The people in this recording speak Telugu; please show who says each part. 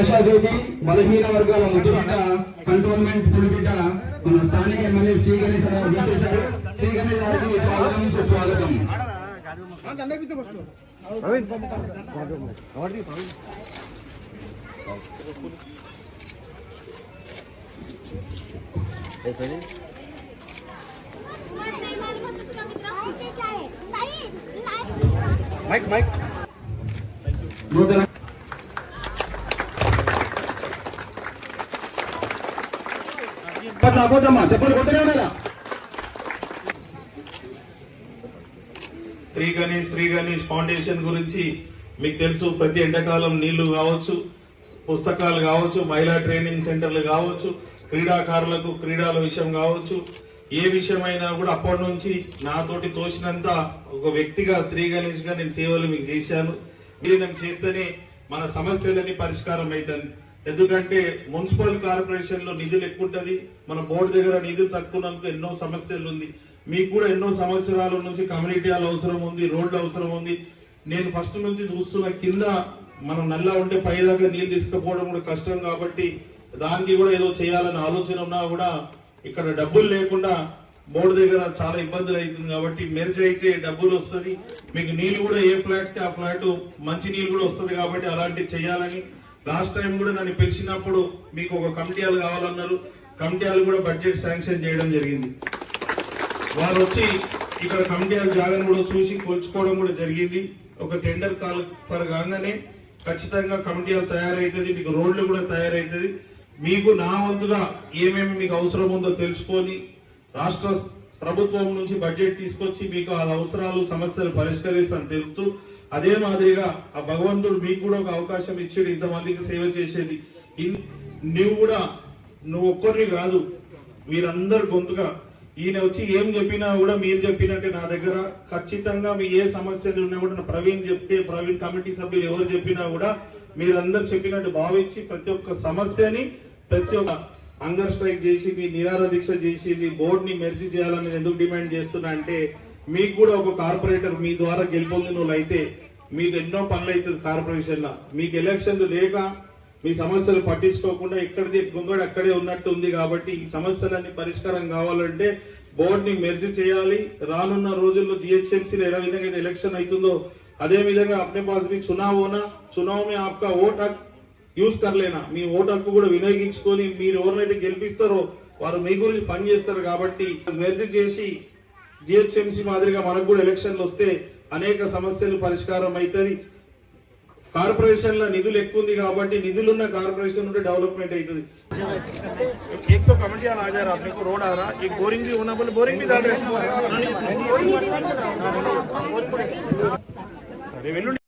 Speaker 1: ఆశాజ్యోతి బలహీన వర్గాల ముద్దుబిడ్డ కంటోన్మెంట్ పులిబిడ్డ మన స్థానిక ఎమ్మెల్యే శ్రీ గణేష్ చేశారు. శ్రీ గణేష్ గారికి స్వాగతం సుస్వాగతం.
Speaker 2: మైక్ మైక్
Speaker 1: నూతన అబోద్దమ్మా చెప్పండి కొత్తనే ఉండాలా.
Speaker 3: శ్రీ గణేష్ ఫౌండేషన్ గురించి మీకు తెలుసు. ప్రతి ఎండాకాలం నీళ్లు కావచ్చు, పుస్తకాలు కావచ్చు, మహిళా ట్రైనింగ్ సెంటర్లు కావచ్చు, క్రీడాకారులకు క్రీడల విషయం కావచ్చు, ఏ విషయమైనా కూడా అప్పటి నుంచి నాతోటి తోచినంత ఒక వ్యక్తిగా శ్రీ గణేష్ గా నేను సేవలు మీకు చేశాను. నేను చేస్తేనే మన సమస్యలన్నీ పరిష్కారం అవుతుంది. ఎందుకంటే మున్సిపల్ కార్పొరేషన్ లో నిధులు ఎక్కువ ఉంటది, మన బోర్డు దగ్గర నిధులు తక్కువనందుకు ఎన్నో సమస్యలు ఉంది. మీకు కూడా ఎన్నో సంవత్సరాల నుంచి కమ్యూనిటీ హాల్ అవసరం ఉంది, రోడ్లు అవసరం ఉంది. నేను ఫస్ట్ నుంచి చూస్తున్న కింద మనం నల్లా ఉంటే పైదాకా నీళ్ళు తీసుకుపోవడం కూడా కష్టం కాబట్టి దానికి కూడా ఏదో చేయాలన్న ఆలోచన ఉన్నా కూడా ఇక్కడ డబ్బులు లేకుండా బోర్డు దగ్గర చాలా ఇబ్బందులు అవుతుంది. కాబట్టి మెర్జ్ అయితే డబ్బులు వస్తుంది, మీకు నీళ్లు కూడా ఏ ఫ్లాట్ కి ఆ ఫ్లాట్ మంచి నీళ్ళు కూడా వస్తుంది. కాబట్టి అలాంటివి చేయాలని లాస్ట్ టైం కూడా నన్ను పిలిచినప్పుడు మీకు ఒక కమిటీ హాల్ కావాలన్నారు. కమిటీ హాల్ కూడా బడ్జెట్ శాంక్షన్ చేయడం జరిగింది. వారు వచ్చి ఇక్కడ కమిటీ హాల్ జాగాను కూడా చూసి కొలుచుకోవడం కూడా జరిగింది. ఒక టెండర్ కాల్ కాగానే ఖచ్చితంగా కమిటీ హాల్ తయారైతుంది, మీకు రోడ్లు కూడా తయారైతుంది. మీకు నా వంతుగా ఏమేమి మీకు అవసరం ఉందో తెలుసుకొని రాష్ట్ర ప్రభుత్వం నుంచి బడ్జెట్ తీసుకొచ్చి మీకు ఆ అవసరాలు సమస్యలు పరిష్కరిస్తాను తెలుస్తూ, అదే మాదిరిగా ఆ భగవంతుడు మీకు కూడా ఒక అవకాశం ఇచ్చాడు ఇంతమందికి సేవ చేసేది. నువ్వు ఒక్కరిని కాదు, మీరందరు గొంతుగా ఈయన వచ్చి ఏం చెప్పినా కూడా మీరు చెప్పినట్టే నా దగ్గర ఖచ్చితంగా మీ ఏ సమస్యలు ఉన్నా కూడా ప్రవీణ్ చెప్తే, ప్రవీణ్ కమిటీ సభ్యులు ఎవరు చెప్పినా కూడా మీరందరు చెప్పినట్టు భావించి ప్రతి ఒక్క సమస్యని ప్రతి ఒక్క హంగర్ స్ట్రైక్ చేసి మీ నిరాహార దీక్ష చేసి మీ బోర్డుని మెర్జీ చేయాలని ఎందుకు డిమాండ్ చేస్తున్నా అంటే, మీకు కూడా ఒక కార్పొరేటర్ మీ ద్వారా గెలుపొందిన వాళ్ళు అయితే మీకు ఎన్నో పనులు అవుతుంది కార్పొరేషన్ లో. మీకు ఎలక్షన్లు లేక మీ సమస్యలు పట్టించుకోకుండా ఇక్కడిది గొంగడు అక్కడే ఉన్నట్టు ఉంది. కాబట్టి ఈ సమస్యలన్నీ పరిష్కారం కావాలంటే బోర్డుని మెర్జీ చేయాలి. రానున్న రోజుల్లో జిహెచ్ఎంసీలో ఏ విధంగా అయితే ఎలక్షన్ అవుతుందో అదే విధంగా अपने पास भी चुनाव होना, चुनाव में आपका वोट हक యూజ్ కర్లేనా, మీ ఓటు హక్కు కూడా వినియోగించుకొని మీరు ఎవరినైతే గెలిపిస్తారో వారు మీ గురించి పనిచేస్తారు. కాబట్టి మెర్జ్ చేసి జిహెచ్ఎంసీ మాదిరిగా మనకు కూడా ఎలక్షన్లు వస్తే అనేక సమస్యలు పరిష్కారం అవుతుంది. కార్పొరేషన్ లో నిధులు ఎక్కువ ఉంది కాబట్టి నిధులున్న కార్పొరేషన్ నుండి డెవలప్మెంట్ అవుతుంది.
Speaker 2: एक तो कमेटी आ जा रहा, अपने को रोड आ रहा, एक बोरिंग भी होना, बोले बोरिंग भी डाल रहे हैं।